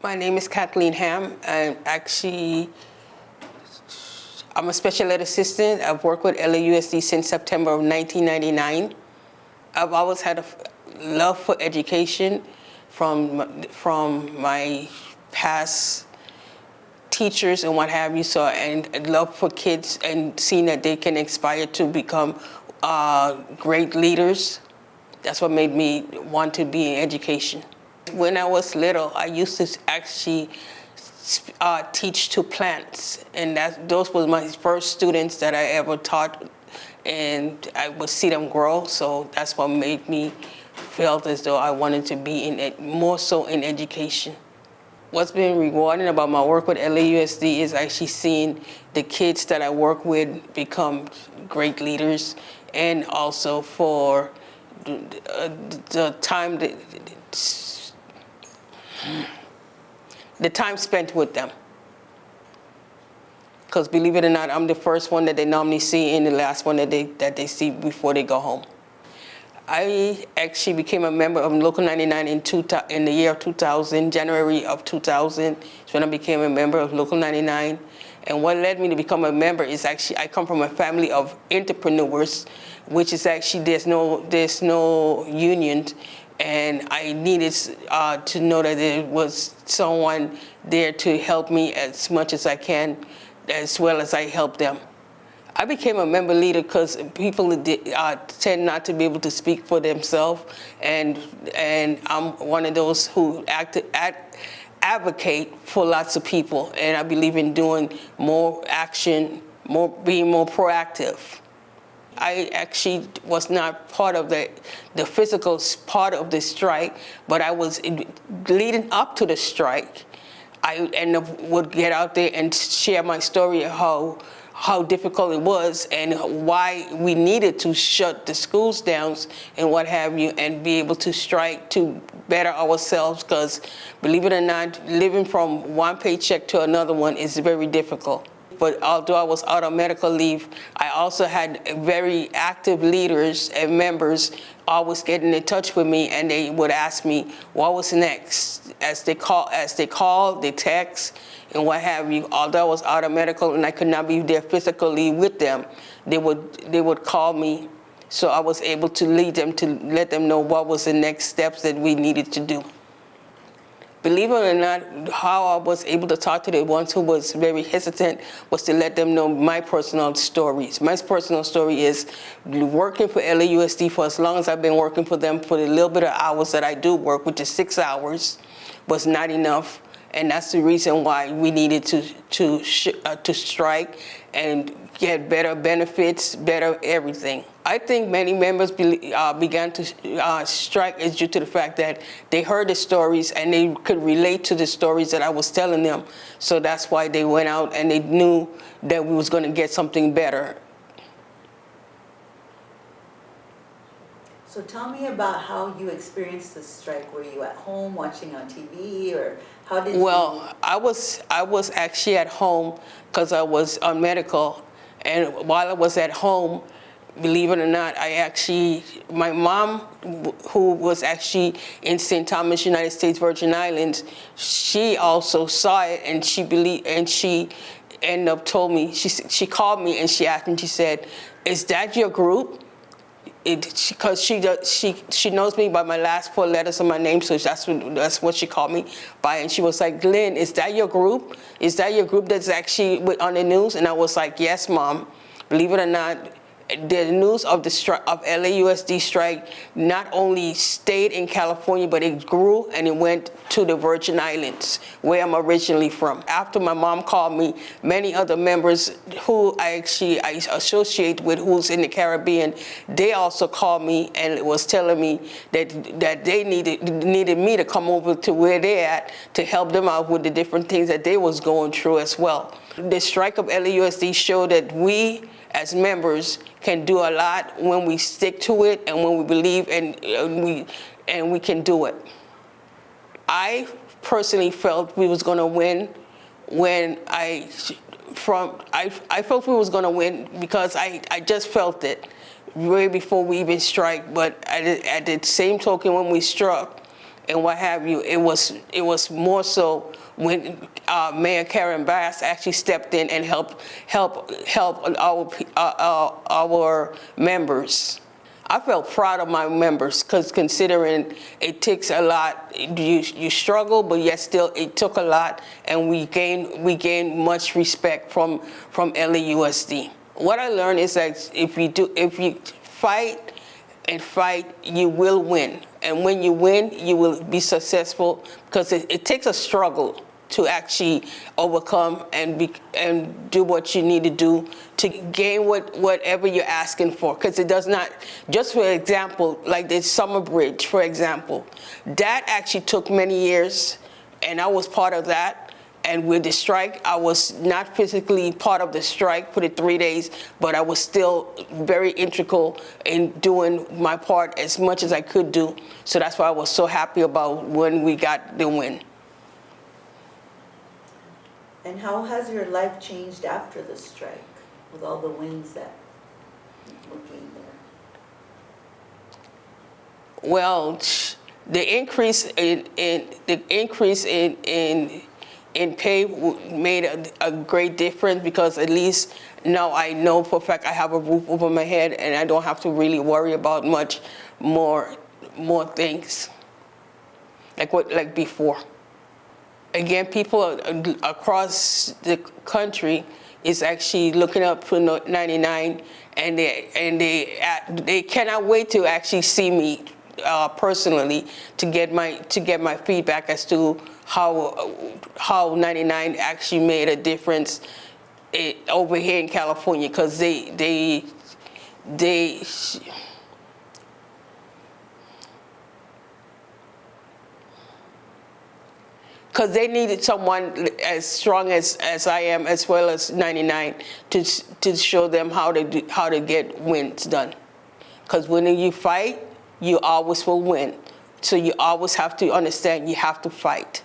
My name is Kathleen Hamm, and I'm a special ed assistant. I've worked with LAUSD since September of 1999. I've always had a love for education from my past teachers and what have you, and a love for kids and seeing that they can aspire to become great leaders. That's what made me want to be in education. When I was little, I used to actually teach to plants, and those were my first students that I ever taught, and I would see them grow. So that's what made me feel as though I wanted to be in it, more so in education. What's been rewarding about my work with LAUSD is actually seeing the kids that I work with become great leaders, and also for the time spent with them. Because believe it or not, I'm the first one that they normally see and the last one that they see before they go home. I actually became a member of Local 99 in the year of 2000, January of 2000. Is when I became a member of Local 99. And what led me to become a member is actually I come from a family of entrepreneurs, which is actually there's no union, and I needed to know that there was someone there to help me as much as I can, as well as I help them. I became a member leader because people tend not to be able to speak for themselves, and I'm one of those who advocate for lots of people, and I believe in doing more action, being more proactive. I actually was not part of the physical part of the strike, but I was leading up to the strike. I would get out there and share my story of how difficult it was and why we needed to shut the schools down and what have you, and be able to strike to better ourselves, because believe it or not, living from one paycheck to another one is very difficult. But although I was out on medical leave, I also had very active leaders and members always getting in touch with me, and they would ask me what was next. As they call, they text, and what have you. Although I was out of medical and I could not be there physically with them, they would call me, so I was able to lead them, to let them know what was the next steps that we needed to do. Believe it or not, how I was able to talk to the ones who was very hesitant was to let them know my personal stories. My personal story is working for LAUSD for as long as I've been working for them, for the little bit of hours that I do work, which is 6 hours, was not enough. And that's the reason why we needed to strike and get better benefits, better everything. I think many members began to strike is due to the fact that they heard the stories and they could relate to the stories that I was telling them. So that's why they went out and they knew that we was going to get something better. So tell me about how you experienced the strike. Were you at home watching on TV, or how did you? Well, I was actually at home because I was on medical, and while I was at home, believe it or not, my mom, who was actually in St. Thomas, United States Virgin Islands, she also saw it, and she ended up told me, she called me and she asked me, she said, "Is that your group?" Because she knows me by my last 4 letters of my name, so that's what she called me by, and she was like, "Glenn, is that your group? Is that your group that's actually on the news?" And I was like, "Yes, Mom." Believe it or not, the news of the LAUSD strike not only stayed in California, but it grew and it went to the Virgin Islands, where I'm originally from. After my mom called me, many other members who I associate with, who's in the Caribbean, they also called me and was telling me that they needed me to come over to where they're at to help them out with the different things that they was going through as well. The strike of LAUSD showed that we as members can do a lot when we stick to it and when we believe and we can do it. I personally felt we was going to win when I felt we was going to win because I just felt it way before we even strike. But at the same token, when we struck, and what have you. It was more so when Mayor Karen Bass actually stepped in and helped our members. I felt proud of my members because considering it takes a lot, you struggle, but yet still it took a lot, and we gained much respect from LAUSD. What I learned is that if you fight and fight, you will win. And when you win, you will be successful, because it takes a struggle to actually overcome and do what you need to do to gain whatever you're asking for. Because it does not, just for example, like the Summer Bridge, for example, that actually took many years, and I was part of that. And with the strike, I was not physically part of the strike for the 3 days, but I was still very integral in doing my part as much as I could do. So that's why I was so happy about when we got the win. And how has your life changed after the strike, with all the wins that were gained there? Well, the increase in pay made a great difference, because at least now I know for a fact I have a roof over my head, and I don't have to really worry about much more things like before. Again, people across the country is actually looking up for 99, and they cannot wait to actually see me personally to get my feedback as to how 99 actually made a difference over here in California, because they needed someone as strong as I am, as well as 99, to show them how to get wins done. Because when you fight, you always will win. So you always have to understand you have to fight.